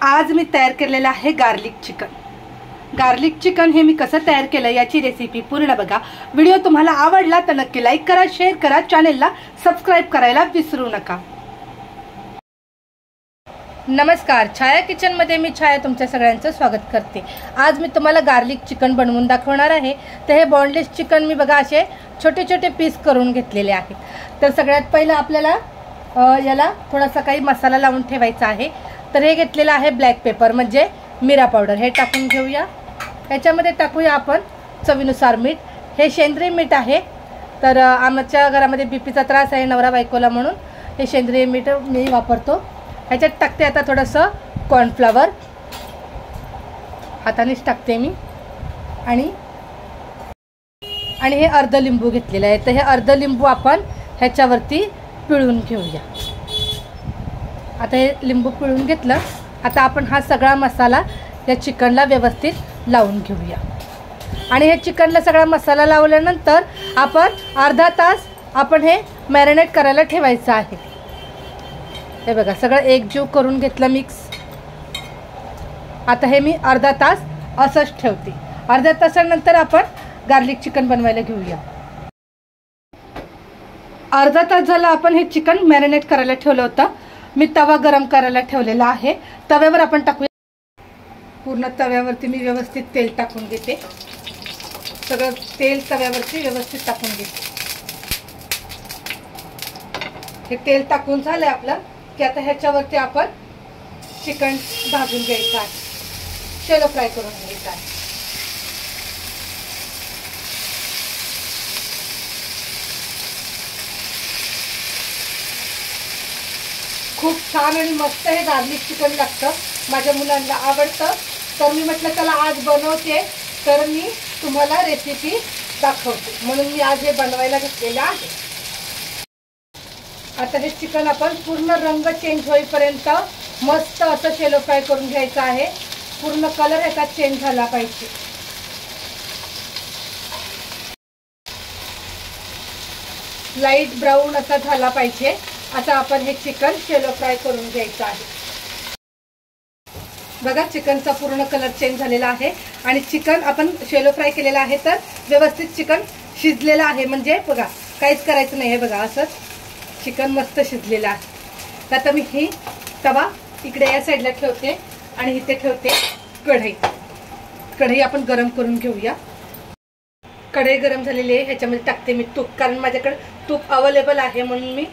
आज मी तयार केलेलं आहे गार्लिक चिकन। गार्लिक चिकन हे मी कसं तयार केलं याची रेसिपी पूर्ण बघा। व्हिडिओ तुम्हाला आवडला तर नक्की लाईक करा, शेअर करा, चॅनलला सबस्क्राइब करायला विसरू नका। नमस्कार, छाया किचन मध्ये मी छाया तुमच्या सगळ्यांचं स्वागत करते। आज मी तुम्हाला गार्लिक चिकन बनवून दाखवणार आहे। तर हे बॉनलेस चिकन मी बघा असे छोटे छोटे पीस करून घेतलेले आहेत। तर सगळ्यात पहिलं आपल्याला याला थोडासा काही मसाला लावून ठेवायचा आहे। तर हे घेतलेलं आहे ब्लॅक पेपर म्हणजे मिरा पावडर, हे टाकून घेऊया। याच्यामध्ये टाकूया आपण चवीनुसार मीठ। हे सेंद्रिय मीठ आहे। तर आमच्या घरामध्ये बीपीचा त्रास आहे नवरा बायकोला, म्हणून हे सेंद्रिय मीठ मी वापरतो। ह्याच्यात टाकते आता थोडंसं कॉर्नफ्लॉवर, हातानेच टाकते मी। आणि हे अर्ध लिंबू घेतलेलं आहे। तर हे अर्ध लिंबू आपण ह्याच्यावरती पिळून घेऊया। आता हे लिंबू पिळून घेतलं। आता आपण हा सगळा मसाला या चिकनला व्यवस्थित लावून घेऊया। आणि हे चिकनला सगळा मसाला लावल्यानंतर आपण अर्धा तास आपण हे मॅरिनेट करायला ठेवायचं आहे। हे बघा सगळं एकजीव करून घेतलं मिक्स। आता हे मी अर्धा तास असंच ठेवते। अर्ध्या तासानंतर आपण गार्लिक चिकन बनवायला घेऊया। अर्धा तास झाला आपण हे चिकन मॅरिनेट करायला ठेवलं होतं। मी तवा गरम करायला ठेवलेला आहे। तव्यावर आपण टाकूया। पूर्ण तव्यावरती मी व्यवस्थित तेल टाकून घेते। सगळं तेल तव्यावरती व्यवस्थित टाकून घेते। हे तेल टाकून झालंय आपलं की आता ह्याच्यावरती आपण चिकन भाजून घ्यायचं आहे, शॅलो फ्राय करून घ्यायचं आहे। खूप छान आणि मस्त हे गार्लिक चिकन लागतं, माझ्या मुलांना आवडतं। तर मी म्हटलं चला आज बनवते, तर मी तुम्हाला रेसिपी दाखवते, म्हणून मी आज हे बनवायला घेतलेलं आहे। आता हे चिकन आपण पूर्ण रंग चेंज होईपर्यंत मस्त असं शॅलो फ्राय करून घ्यायचं आहे। पूर्ण कलर याचा चेंज झाला पाहिजे। लाईट ब्राऊन असा झाला पाहिजे। आता आपण हे चिकन शॅलो फ्राय करून घ्यायचं आहे। बघा चिकनचा पूर्ण कलर चेंज झालेला आहे आणि चिकन आपण शॅलो फ्राय केलेला आहे। तर व्यवस्थित चिकन शिजलेलं आहे, म्हणजे बघा काहीच करायचं नाही। हे बघा असंच चिकन मस्त शिजलेलं आहे। आता मी ही तवा इकडे या साईडला ठेवते आणि इथे ठेवते कढई। कढई आपण गरम करून घेऊया। कढई गरम झालेली आहे, ह्याच्यामध्ये टाकते मी तूप, कारण माझ्याकडे तूप अवेलेबल आहे म्हणून मी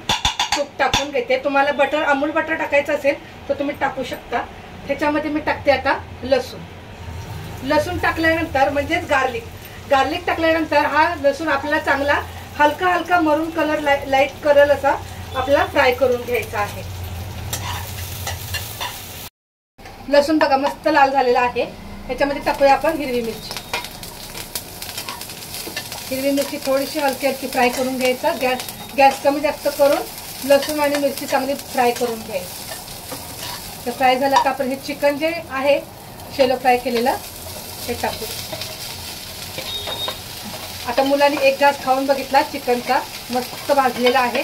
तूप टाकून घेते। तुम्हाला बटर, अमूल बटर टाकायचं असेल तर तुम्ही टाकू शकता। ह्याच्यामध्ये मी टाकते आता लसूण। लसूण टाकल्यानंतर म्हणजेच गार्लिक टाकल्यानंतर हा लसूण आपल्याला चांगला हलका हलका मरून कलर, लाईट कलर असा आपल्याला फ्राय करून घ्यायचा आहे। लसूण बघा मस्त लाल झालेला आहे। ह्याच्यामध्ये टाकूया आपण हिरवी मिरची। हिरवी मिरची थोडीशी हलकी हलकी फ्राय करून घ्यायचा। गॅस कमी जास्त करून लसूण आणि मिरची चांगली फ्राय करून घ्यायची। तर फ्राय झाला का आपण हे चिकन जे आहे शॅलो फ्राय केलेलं ते टाकू। आता मुलांनी एक घास खाऊन बघितला चिकनचा, मस्त भाजलेला आहे।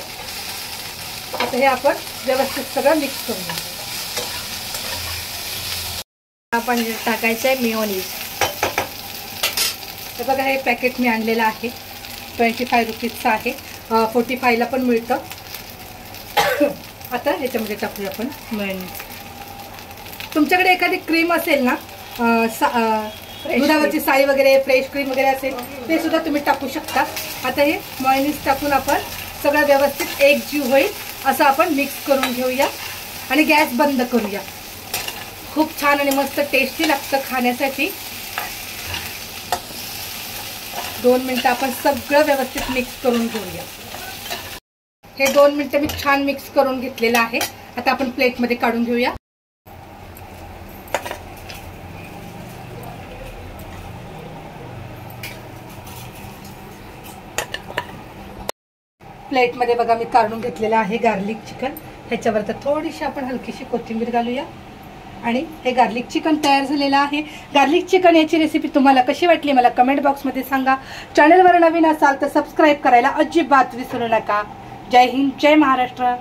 आता हे आपण व्यवस्थित सगळं मिक्स करूया। आपण टाकायचं आहे मेयोनीज। तर बघा हे पॅकेट मी आणलेलं आहे, 25 रुपीजचं आहे। 45ला पण मिळतं। आता ह्याच्यामध्ये टाकूया आपण मेयोनीज। तुमच्याकडे एखादी क्रीम असेल ना, दुधावरची साई वगैरे, फ्रेश क्रीम वगैरे असेल ते सुद्धा तुम्ही टाकू शकता। आता हे मेयोनीज टाकून आपण सगळं व्यवस्थित एकजीव होईल असं आपण मिक्स करून घेऊया आणि गॅस बंद करूया। खूप छान आणि मस्त टेस्टी लागतं खाण्यासाठी। 2 मिनिटं आपण सगळं व्यवस्थित मिक्स करून घेऊया। हे 2 मिनिटं मी छान मिक्स करून घेतलेलं आहे। आता आपण प्लेटमध्ये काढून घेऊया। प्लेटमध्ये बघा मी काढून घेतलेलं आहे गार्लिक चिकन। ह्याच्यावर तर थोडीशी आपण हलकीशी कोथिंबीर घालूया आणि हे गार्लिक चिकन तयार झालेलं आहे। गार्लिक चिकन याची रेसिपी तुम्हाला कशी वाटली मला कमेंट बॉक्समध्ये सांगा। चॅनलवर नवीन असाल तर सबस्क्राइब करायला अजिबात विसरू नका। जय हिंद, जय महाराष्ट्र।